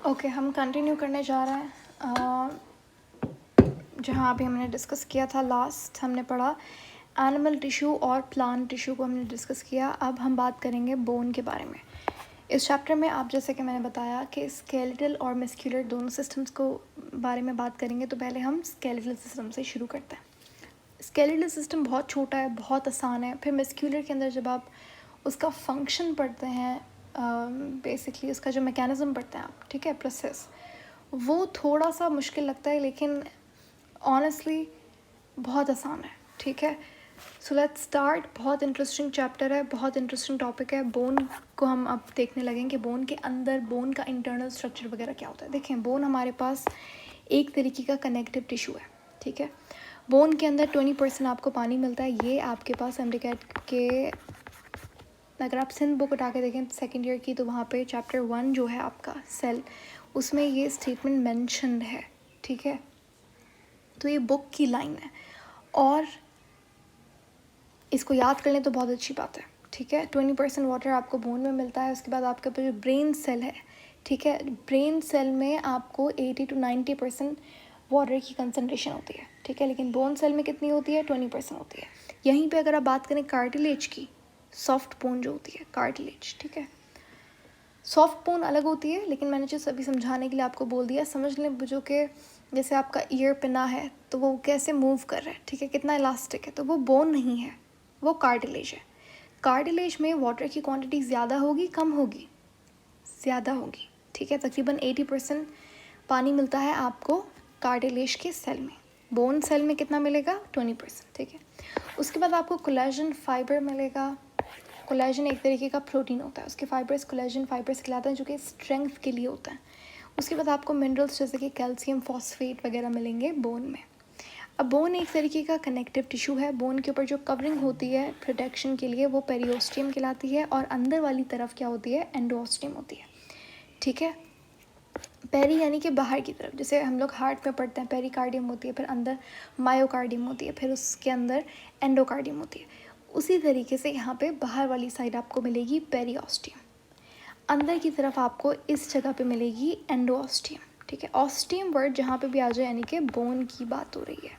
Okay, हम continue करने जा रहे हैं जहाँ अभी हमने डिस्कस किया था। लास्ट हमने पढ़ा एनिमल टिश्यू और प्लांट टिश्यू को हमने डिस्कस किया। अब हम बात करेंगे बोन के बारे में। इस चैप्टर में आप जैसे कि मैंने बताया कि स्केलेटल और मस्कुलर दोनों सिस्टम्स को बारे में बात करेंगे। तो पहले हम स्केलेटल सिस्टम से शुरू करते हैं। स्केलेटल सिस्टम बहुत छोटा है, बहुत आसान है। फिर मस्कुलर के अंदर जब आप उसका फंक्शन पढ़ते हैं, बेसिकली उसका जो मैकेनिज़्म पढ़ते हैं आप, ठीक है, प्रोसेस, वो थोड़ा सा मुश्किल लगता है, लेकिन ऑनेस्टली बहुत आसान है, ठीक है। So let's start. बहुत इंटरेस्टिंग चैप्टर है, बहुत इंटरेस्टिंग टॉपिक है। बोन को हम अब देखने लगेंगे कि बोन के अंदर बोन का इंटरनल स्ट्रक्चर वगैरह क्या होता है। देखें, बोन हमारे पास एक तरीके का कनेक्टिव टिश्यू है, ठीक है। बोन के अंदर 20% आपको पानी मिलता है। ये आपके पास एमडीकैट के, अगर आप सिंध बुक उठा के देखें सेकेंड ईयर की, तो वहाँ पे चैप्टर 1 जो है आपका सेल, उसमें ये स्टेटमेंट मेंशन्ड है, ठीक है। तो ये बुक की लाइन है और इसको याद कर लें तो बहुत अच्छी बात है, ठीक है। 20% वाटर आपको बोन में मिलता है। उसके बाद आपके पास जो ब्रेन सेल है, ठीक है, ब्रेन सेल में आपको 80 to 90% वाटर की कंसनट्रेशन होती है, ठीक है। लेकिन बोन सेल में कितनी होती है? 20% होती है। यहीं पे अगर आप बात करें कार्टिलेज की, सॉफ्ट बोन जो होती है कार्टिलेज, ठीक है, सॉफ्ट बोन अलग होती है। लेकिन मैंने जो अभी समझाने के लिए आपको बोल दिया, समझ लें जो कि जैसे आपका ईयर पिना है तो वो कैसे मूव कर रहा है, ठीक है, कितना इलास्टिक है, तो वो बोन नहीं है, वो कार्टिलेज है। कार्टिलेज में वाटर की क्वांटिटी ज़्यादा होगी, कम होगी? ज़्यादा होगी, ठीक है। तकरीबन 80% पानी मिलता है आपको कार्टिलेज के सेल में। बोन सेल में कितना मिलेगा? 20%, ठीक है। उसके बाद आपको कोलेजन फाइबर मिलेगा। कोलेजन एक तरीके का प्रोटीन होता है, उसके फाइबर्स कोलेजन फाइबर्स कहलाते हैं, जो कि स्ट्रेंथ के लिए होता है। उसके बाद आपको मिनरल्स जैसे कि कैल्शियम, फॉस्फेट वगैरह मिलेंगे बोन में। अब बोन एक तरीके का कनेक्टिव टिश्यू है। बोन के ऊपर जो कवरिंग होती है प्रोटेक्शन के लिए, वो पेरियोस्टियम कहलाती है, और अंदर वाली तरफ क्या होती है? एंडोस्टियम होती है, ठीक है। पेरी यानी कि बाहर की तरफ, जैसे हम लोग हार्ट में पढ़ते हैं पेरिकार्डियम होती है, फिर अंदर मायोकार्डियम होती है, फिर उसके अंदर एंडोकार्डियम होती है। उसी तरीके से यहाँ पे बाहर वाली साइड आपको मिलेगी पेरियोस्टियम, अंदर की तरफ आपको इस जगह पे मिलेगी एंडोस्टियम, ठीक है। ऑस्टियम वर्ड जहाँ पे भी आ जाए यानी कि बोन की बात हो रही है।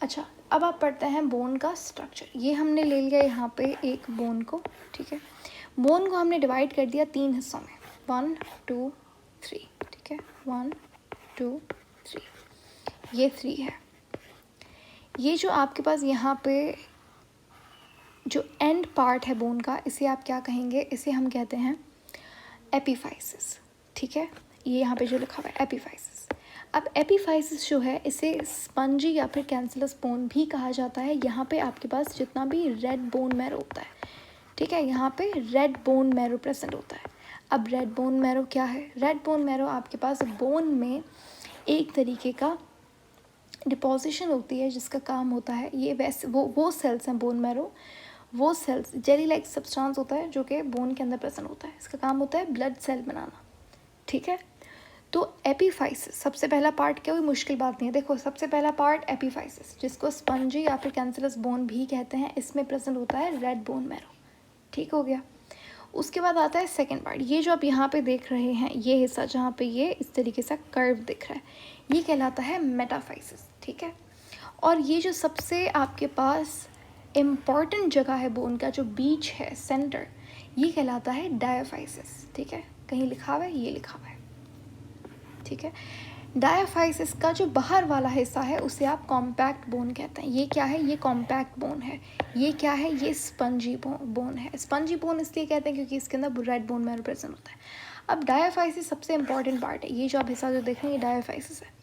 अच्छा, अब आप पढ़ते हैं बोन का स्ट्रक्चर। ये हमने ले लिया यहाँ पे एक बोन को, ठीक है। बोन को हमने डिवाइड कर दिया 3 हिस्सों में, 1 2 3, ठीक है, 1 2 3, ये 3 है। ये जो आपके पास यहाँ पे जो एंड पार्ट है बोन का, इसे आप क्या कहेंगे? इसे हम कहते हैं एपिफाइसिस, ठीक है। ये यहाँ पे जो लिखा हुआ है एपिफाइसिस। अब एपिफाइसिस जो है, इसे स्पंजी या फिर कैंसलस बोन भी कहा जाता है। यहाँ पे आपके पास जितना भी रेड बोन मैरो होता है, ठीक है, यहाँ पे रेड बोन मैरो प्रेजेंट होता है। अब रेड बोन मैरो क्या है? रेड बोन मैरो आपके पास बोन में एक तरीके का डिपोजिशन होती है, जिसका काम होता है, ये वैसे वो सेल्स हैं बोन मैरो, वो सेल्स जेली लाइक सब्सटेंस होता है जो कि बोन के अंदर प्रेजेंट होता है। इसका काम होता है ब्लड सेल बनाना, ठीक है। तो एपिफाइसिस सबसे पहला पार्ट, क्या कोई मुश्किल बात नहीं है। देखो, सबसे पहला पार्ट एपिफाइसिस, जिसको स्पंजी या फिर कैंसरस बोन भी कहते हैं, इसमें प्रेजेंट होता है रेड बोन मैरो, ठीक हो गया। उसके बाद आता है सेकेंड पार्ट। ये जो आप यहाँ पे देख रहे हैं, ये हिस्सा जहाँ पे ये इस तरीके से कर्व दिख रहा है, ये कहलाता है मेटाफाइसिस, ठीक है। और ये जो सबसे आपके पास इम्पॉर्टेंट जगह है बोन का, जो बीच है, सेंटर, ये कहलाता है डायाफाइसिस, ठीक है। कहीं लिखा हुआ है, ये लिखा हुआ है, ठीक है। डायाफाइसिस का जो बाहर वाला हिस्सा है उसे आप कॉम्पैक्ट बोन कहते हैं। ये क्या है? ये कॉम्पैक्ट बोन है। ये क्या है? ये स्पंजी बोन है। स्पंजी बोन इसलिए कहते हैं क्योंकि इसके अंदर रेड बोन मैरो प्रेजेंट होता है। अब डायाफाइसिस सबसे इंपॉर्टेंट पार्ट है। ये जो आप हिस्सा जो देख रहे हैं, ये डायाफाइसिस है।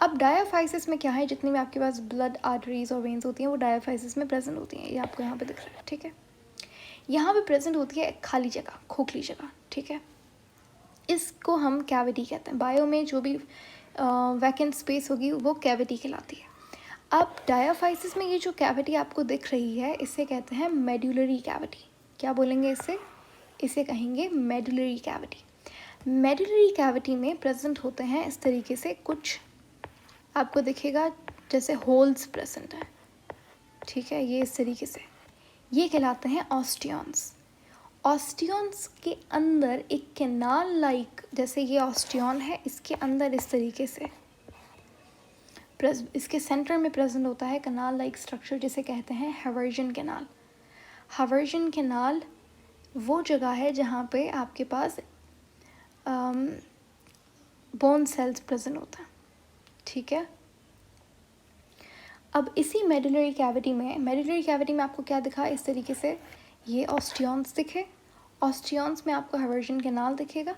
अब डायाफाइसिस में क्या है? जितनी भी आपके पास ब्लड आर्टरीज और वेन्स होती हैं, वो डायाफाइसिस में प्रेजेंट होती हैं। ये आपको यहाँ पे दिख रहा है, ठीक है। यहाँ पे प्रेजेंट होती है एक खाली जगह, खोखली जगह, ठीक है। इसको हम कैविटी कहते हैं। बायो में जो भी वैकेंट स्पेस होगी वो कैविटी कहलाती है। अब डायाफाइसिस में ये जो कैविटी आपको दिख रही है, इसे कहते हैं मेडुलरी कैविटी। क्या बोलेंगे इसे? इसे कहेंगे मेडुलरी कैविटी। मेडुलरी कैविटी में प्रेजेंट होते हैं इस तरीके से कुछ, आपको दिखेगा जैसे होल्स प्रेजेंट हैं, ठीक है, ये इस तरीके से, ये कहलाते हैं ऑस्टियंस। ऑस्टियंस के अंदर एक कैनाल लाइक, जैसे ये ऑस्टियन है, इसके अंदर इस तरीके से इसके सेंटर में प्रेजेंट होता है कैनाल लाइक स्ट्रक्चर, जिसे कहते हैं हैवर्जन कैनाल। हैवर्जन कैनाल वो जगह है जहाँ पे आपके पास बोन सेल्स प्रेजेंट होता है, ठीक है। अब इसी मेडुलरी कैविटी में आपको क्या दिखा इस तरीके से, ये ऑस्टियंस दिखे, ऑस्टियंस में आपको हैवर्जन कैनाल दिखेगा,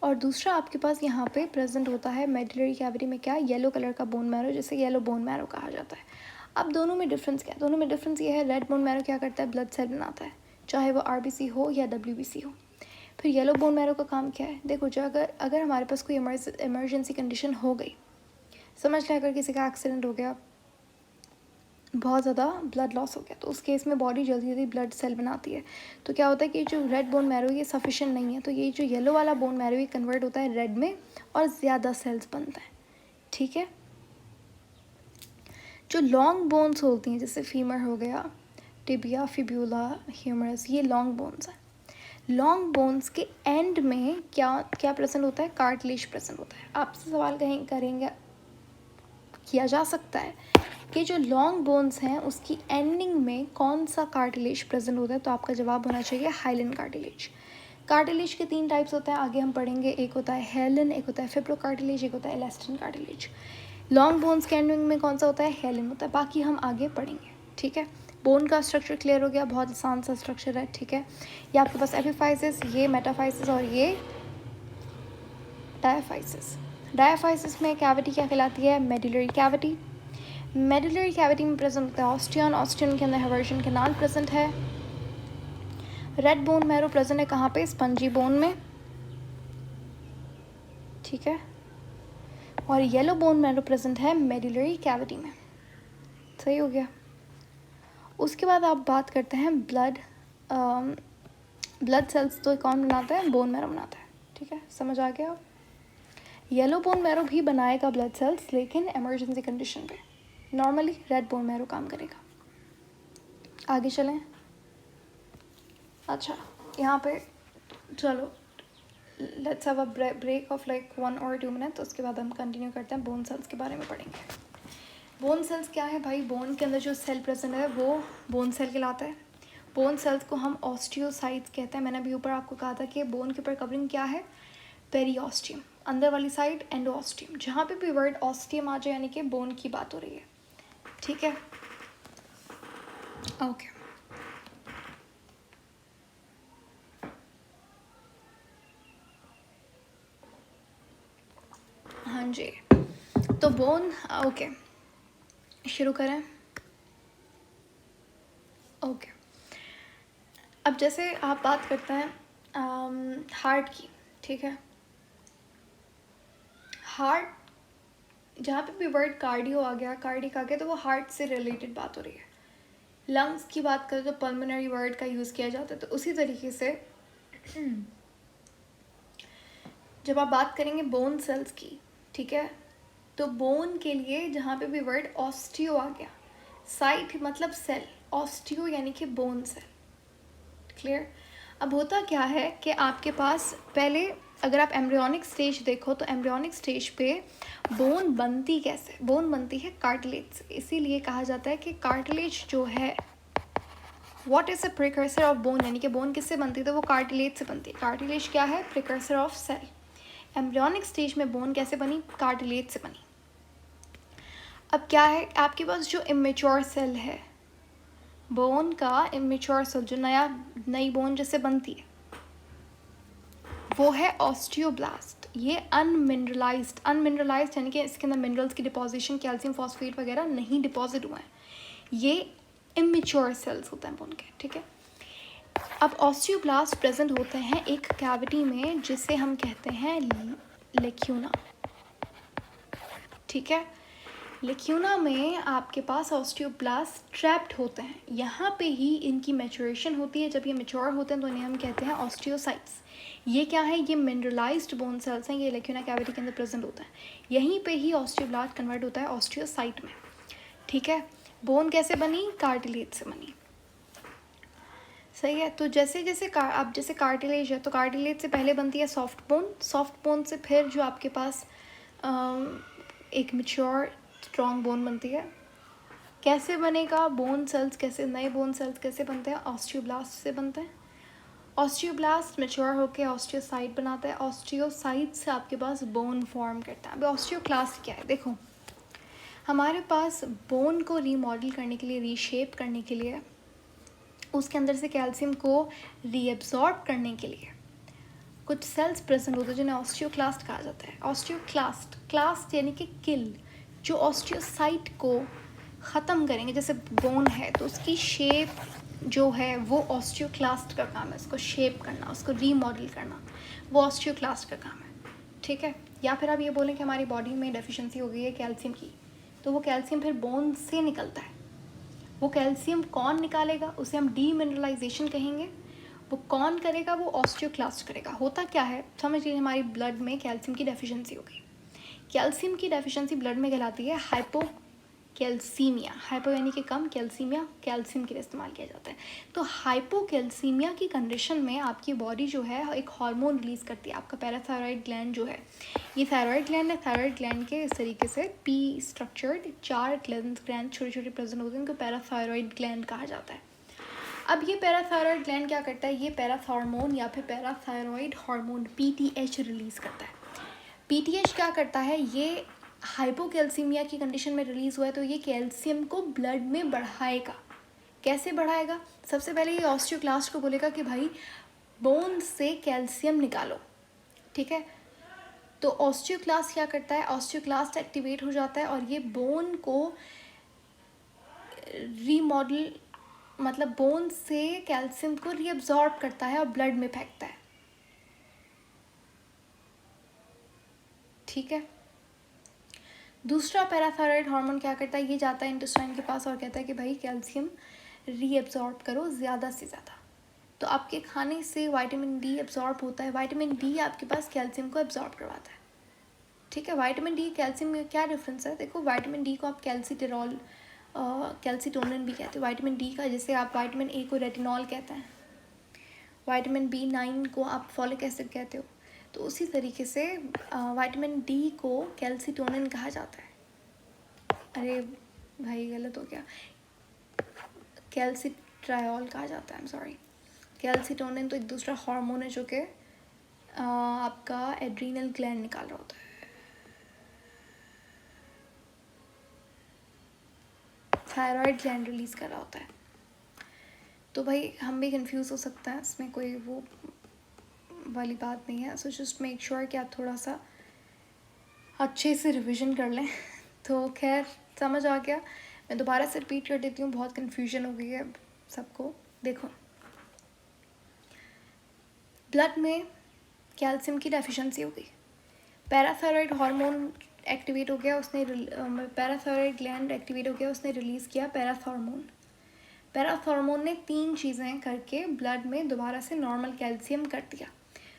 और दूसरा आपके पास यहाँ पे प्रेजेंट होता है मेडुलरी कैविटी में क्या, येलो कलर का बोन मैरो, जिसे येलो बोन मैरो कहा जाता है। अब दोनों में डिफरेंस क्या है? दोनों में डिफरेंस ये है, रेड बोन मैरो क्या करता है, ब्लड सेल बनाता है, चाहे वो आरबीसी हो या डब्ल्यूबीसी हो। फिर येलो बोन मैरो का काम क्या है? देखो, जो अगर हमारे पास कोई इमरजेंसी कंडीशन हो गई, समझ लें अगर किसी का एक्सीडेंट हो गया, बहुत ज़्यादा ब्लड लॉस हो गया, तो उस केस में बॉडी जल्दी जल्दी ब्लड सेल बनाती है। तो क्या होता है कि जो रेड बोन मैरो ये सफिशिएंट नहीं है, तो ये जो येलो वाला बोन मैरो ये कन्वर्ट होता है रेड में और ज़्यादा सेल्स बनता है, ठीक है। जो लॉन्ग बोन्स होती हैं, जैसे फीमर हो गया, टिबिया, फिब्यूला, ह्यूमरस, ये लॉन्ग बोन्स हैं। लॉन्ग बोन्स के एंड में क्या क्या प्रेजेंट होता है, कार्टिलेज प्रेजेंट होता है। आपसे सवाल करेंगे किया जा सकता है कि जो लॉन्ग बोन्स हैं उसकी एंडिंग में कौन सा कार्टिलेज प्रेजेंट होता है, तो आपका जवाब होना चाहिए हाइलिन कार्टिलेज। कार्टिलेज के 3 टाइप्स होते हैं, आगे हम पढ़ेंगे। एक होता है हेलिन, एक होता है फिब्रो कार्टिलेज, एक होता है इलास्टिन कार्टिलेज। लॉन्ग बोन्स के एंडिंग में कौन सा होता है, हेलिन होता है। बाकी हम आगे पढ़ेंगे, ठीक है। बोन का स्ट्रक्चर क्लियर हो गया, बहुत आसान सा स्ट्रक्चर है, ठीक है। ये आपके पास एपिफाइसिस, ये मेटाफाइसिस और ये डायाफाइसिस। डायाफाइसिस में कैविटी क्या कहलाती है, मेडुलरी कैविटी। मेडुलरी कैविटी में प्रेजेंट होता है ऑस्टियन, ऑस्टियन के अंदर हैवर्जन कैनाल प्रेजेंट है। रेड बोन मैरो प्रेजेंट है कहाँ पे, स्पंजी बोन में, ठीक है। और येलो बोन मैरो प्रेजेंट है मेडुलरी कैविटी में, सही हो गया। उसके बाद आप बात करते हैं ब्लड सेल्स, तो कौन बनाता है, बोन मैरो बनाता है, ठीक है, समझ आ गया। येलो बोन मैरो भी बनाएगा ब्लड सेल्स, लेकिन इमरजेंसी कंडीशन पे। नॉर्मली रेड बोन मैरो काम करेगा। आगे चलें। अच्छा, यहाँ पे चलो let's have a break of like 1 or 2 minute, तो उसके बाद हम कंटिन्यू करते हैं, बोन सेल्स के बारे में पढ़ेंगे। बोन सेल्स क्या है भाई, बोन के अंदर जो सेल प्रेजेंट है वो बोन सेल कहलाता है। बोन सेल्स को हम ऑस्टियोसाइट्स कहते हैं। मैंने अभी ऊपर आपको कहा था कि बोन के ऊपर कवरिंग क्या है, पेरियोस्टियम, अंदर वाली साइड एंडोस्टियम। जहाँ पे भी वर्ड ऑस्टियम आ जाए यानी कि बोन की बात हो रही है, ठीक है, ओके। हाँ जी, तो बोन, ओके, शुरू करें। ओके, अब जैसे आप बात करते हैं हार्ट की, ठीक है। हार्ट, जहाँ पे भी वर्ड कार्डियो आ गया, कार्डिक आ गया, तो वो हार्ट से रिलेटेड बात हो रही है। लंग्स की बात करें तो पल्मोनरी वर्ड का यूज़ किया जाता है। तो उसी तरीके से जब आप बात करेंगे बोन सेल्स की, ठीक है, तो बोन के लिए जहाँ पे भी वर्ड ऑस्टियो आ गया, साइट मतलब सेल, ऑस्टियो यानी कि बोन सेल, क्लियर। अब होता क्या है कि आपके पास पहले अगर आप एम्ब्रियोनिक स्टेज देखो तो एम्ब्रियोनिक स्टेज पे बोन बनती कैसे, बोन बनती है कार्टिलेज से। इसीलिए कहा जाता है कि कार्टिलेज जो है what is a precursor of bone, यानी कि बोन किससे बनती है, तो वो कार्टिलेज से बनती है। कार्टिलेज क्या है, precursor of cell. Embryonic stage में बोन कैसे बनी, कार्टिलेज से बनी। अब क्या है, आपके पास जो इमेच्योर सेल है बोन का, इमेच्योर सेल जो नई बोन जैसे बनती है, वो है ऑस्टियोब्लास्ट। ये अनमिनरलाइज्ड यानी कि इसके अंदर मिनरल्स की डिपोजिशन, कैल्शियम फॉस्फेट वगैरह नहीं डिपॉजिट हुए हैं, ये इमेच्योर सेल्स होते हैं बोन के, ठीक है। अब ऑस्टियोब्लास्ट प्रेजेंट होते हैं एक कैविटी में जिसे हम कहते हैं लेक्यूना, ठीक है। लेक्यूना में आपके पास ऑस्टियोब्लास्ट ट्रैप्ड होते हैं, यहाँ पे ही इनकी मैच्योरेशन होती है। जब ये मैच्योर होते हैं तो इन्हें हम कहते हैं ऑस्टियोसाइट्स। ये क्या है, ये मिनरलाइज्ड बोन सेल्स हैं, ये लेक्यूना कैविटी के अंदर प्रेजेंट होता है। यहीं पे ही ऑस्टियोब्लास्ट कन्वर्ट होता है ऑस्टियोसाइट में, ठीक है। बोन कैसे बनी, कार्टिलेज से बनी। सही है। तो जैसे जैसे अब जैसे कार्टिलेज है, तो कार्टिलेज से पहले बनती है सॉफ्ट बोन, सॉफ्ट बोन से फिर जो आपके पास एक मैच्योर स्ट्रॉन्ग बोन बनती है। कैसे बनेगा बोन सेल्स, कैसे नए बोन सेल्स कैसे बनते हैं? ऑस्टियोब्लास्ट से बनते हैं। ऑस्टियोब्लास्ट मैच्योर होकर ऑस्टियोसाइट बनाता है, ऑस्टियोसाइट से आपके पास बोन फॉर्म करता है। अभी ऑस्टियोक्लास्ट क्या है? देखो, हमारे पास बोन को रीमॉडल करने के लिए, रीशेप करने के लिए, उसके अंदर से कैल्शियम को रीएब्जॉर्ब करने के लिए कुछ सेल्स प्रेजेंट होते हैं जिन्हें ऑस्टियोक्लास्ट कहा जाता है। ऑस्टियोक्लास्ट, क्लास्ट यानी कि किल, जो ऑस्टियोसाइट को ख़त्म करेंगे। जैसे बोन है तो उसकी शेप जो है वो ऑस्टियोक्लास्ट का काम है, उसको शेप करना, उसको रीमॉडल करना, वो ऑस्टियोक्लास्ट का काम है। ठीक है। या फिर आप ये बोलें कि हमारी बॉडी में डेफिशिएंसी हो गई है कैल्शियम की, तो वो कैल्शियम फिर बोन से निकलता है। वो कैल्शियम कौन निकालेगा? उसे हम डीमिनरलाइजेशन कहेंगे। वो कौन करेगा? वो ऑस्टियोक्लास्ट करेगा। होता क्या है, समझिए हमारी ब्लड में कैल्शियम की डेफिशिएंसी हो गई। कैल्शियम की डेफिशिएंसी ब्लड में कहलाती है हाइपोकैल्सीमिया। हाइपो यानी कि कम, कैल्सीमिया कैल्शियम के लिए इस्तेमाल किया जाता है। तो हाइपोकैल्सीमिया की कंडीशन में आपकी बॉडी जो है एक हार्मोन रिलीज़ करती है। आपका पैराथायरॉयड ग्लैंड जो है, ये थायरॉयड ग्लैंड है। थायरॉयड ग्लैंड के इस तरीके से पी स्ट्रक्चर्ड 4 ग्लैंड छोटे छोटे प्रेजेंट होते हैं, इनको पैराथायरॉयड ग्लैंड कहा जाता है। अब ये पैराथायरॉयड ग्लैंड क्या करता है? ये पैराथॉर्मोन या फिर पैराथायरॉयड हार्मोन पीटीएच रिलीज़ करता है। पीटीएच क्या करता है? ये हाइपोकैल्सीमिया की कंडीशन में रिलीज़ हुआ है, तो ये कैल्शियम को ब्लड में बढ़ाएगा। कैसे बढ़ाएगा? सबसे पहले ये ऑस्टियोक्लास्ट को बोलेगा कि भाई बोन से कैल्शियम निकालो। ठीक है। तो ऑस्टियोक्लास्ट क्या करता है? ऑस्टियोक्लास्ट एक्टिवेट हो जाता है और ये बोन को रीमॉडल, मतलब बोन से कैल्शियम को रीअब्जॉर्ब करता है और ब्लड में फेंकता है। ठीक है। दूसरा पैराथायरॉयड हार्मोन क्या करता है? ये जाता है इंटेस्टाइन के पास और कहता है कि भाई कैल्शियम रीअब्जॉर्ब करो ज़्यादा से ज़्यादा। तो आपके खाने से विटामिन डी एब्जॉर्ब होता है। विटामिन डी आपके पास कैल्शियम को एब्जॉर्ब करवाता है। ठीक है। विटामिन डी कैल्शियम में क्या डिफरेंस है? देखो, विटामिन डी को आप कैल्सिटेरॉल, कैल्सिटोनिन भी कहते हो। विटामिन डी का, जैसे आप विटामिन ए को रेटिनॉल कहते हैं, विटामिन B9 को आप फॉलिक एसिड कहते हो, तो उसी तरीके से विटामिन डी को कैल्सिटोनिन कहा जाता है। अरे भाई गलत हो गया, कैल्सिट्रायोल कहा जाता है, आई एम सॉरी। कैल्सिटोनिन तो एक दूसरा हार्मोन है जो कि आपका एड्रीनल ग्लैंड निकाल रहा होता है। थायराइड ग्लैंड रिलीज़ कर रहा होता है। तो भाई हम भी कंफ्यूज हो सकते हैं, इसमें कोई वो वाली बात नहीं है। सो जस्ट मेक श्योर कि आप थोड़ा सा अच्छे से रिवीजन कर लें। तो खैर समझ आ गया। मैं दोबारा से रिपीट कर देती हूँ, बहुत कन्फ्यूजन हो गई है सबको। देखो, ब्लड में कैल्शियम की डेफिशिएंसी हो गई, पैराथायरॉयड हार्मोन एक्टिवेट हो गया, उसने पैराथायरॉयड ग्लैंड एक्टिवेट हो गया, उसने रिलीज़ किया पैराथॉर्मोन। पैराथॉर्मोन ने 3 चीज़ें करके ब्लड में दोबारा से नॉर्मल कैल्शियम कर दिया।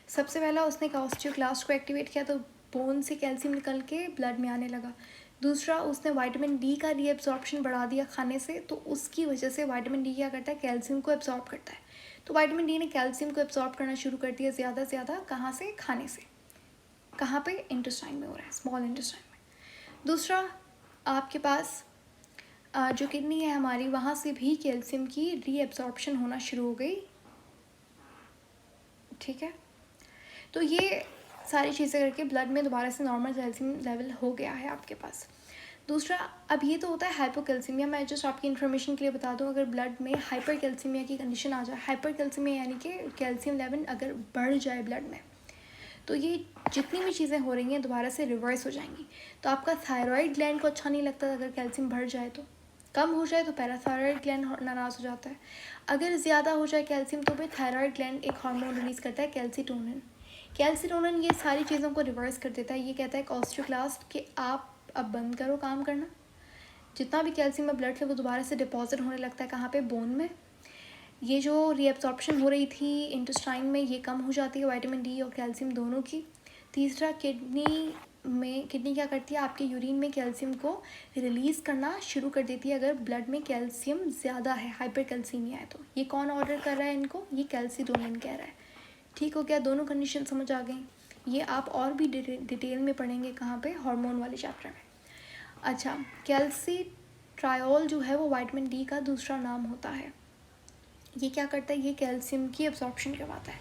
सबसे पहला उसने ऑस्टियोक्लास्ट को एक्टिवेट किया, तो बोन से कैल्शियम निकल के ब्लड में आने लगा। दूसरा, उसने विटामिन डी का रीएब्जॉर्प्शन बढ़ा दिया खाने से, तो उसकी वजह से विटामिन डी क्या करता है? कैल्शियम को एब्जॉर्ब करता है। तो विटामिन डी ने कैल्शियम को एब्जॉर्ब करना शुरू कर दिया ज़्यादा से ज़्यादा। कहाँ से? खाने से। कहाँ पे? इंटेस्टाइन में हो रहा है, स्मॉल इंटेस्टाइन में। दूसरा, आपके पास जो किडनी है हमारी, वहाँ से भी कैल्शियम की रीएब्जॉर्प्शन होना शुरू हो गई। ठीक है। तो ये सारी चीज़ें करके ब्लड में दोबारा से नॉर्मल कैल्शियम लेवल हो गया है आपके पास। दूसरा, अब ये तो होता है हाइपोकैल्सीमिया। मैं जस्ट आपकी इन्फॉर्मेशन के लिए बता दूं, अगर ब्लड में हाइपरकैल्सीमिया की कंडीशन आ जाए, हाइपरकैल्सीमिया यानी कि कैल्शियम लेवल अगर बढ़ जाए ब्लड में, तो ये जितनी भी चीज़ें हो रही हैं दोबारा से रिवर्स हो जाएंगी। तो आपका थायराइड ग्लैंड को अच्छा नहीं लगता अगर कैल्शियम बढ़ जाए, तो कम हो जाए तो पैराथायरॉयड ग्लैंड नाराज़ हो जाता है। अगर ज़्यादा हो जाए कैल्शियम, तो फिर थायराइड ग्लैंड एक हार्मोन रिलीज़ करता है कैल्सिटोनिन। कैल्सिटोनिन ये सारी चीज़ों को रिवर्स कर देता है। ये कहता है ऑस्टियोक्लास्ट कि आप अब बंद करो काम करना। जितना भी कैल्शियम में ब्लड से वो दोबारा से डिपॉजिट होने लगता है। कहाँ पे? बोन में। ये जो रीएब्जॉर्प्शन हो रही थी इंटेस्टाइन में, ये कम हो जाती है विटामिन डी और कैल्शियम दोनों की। तीसरा, किडनी में किडनी क्या करती है, आपके यूरिन में कैल्शियम को रिलीज़ करना शुरू कर देती है अगर ब्लड में कैल्शियम ज़्यादा है, हाइपर कैल्सीमिया है। तो ये कौन ऑर्डर कर रहा है इनको, ये कैल्सीटोनिन कह रहा है। ठीक हो गया, दोनों कंडीशन समझ आ गई। ये आप और भी डिटेल में पढ़ेंगे कहाँ पे, हार्मोन वाले चैप्टर में। अच्छा, कैल्सीट्रायोल जो है वो विटामिन डी का दूसरा नाम होता है। ये क्या करता है, ये कैल्शियम की एब्जॉर्प्शन करवाता है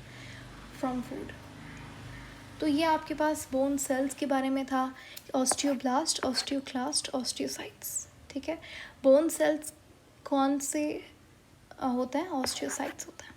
फ्रॉम फूड। तो ये आपके पास बोन सेल्स के बारे में था, ऑस्टियोब्लास्ट, ऑस्टियोक्लास्ट, ऑस्टियोसाइट्स। ठीक है, बोन सेल्स कौन से होता है, ऑस्टियोसाइट्स होता है।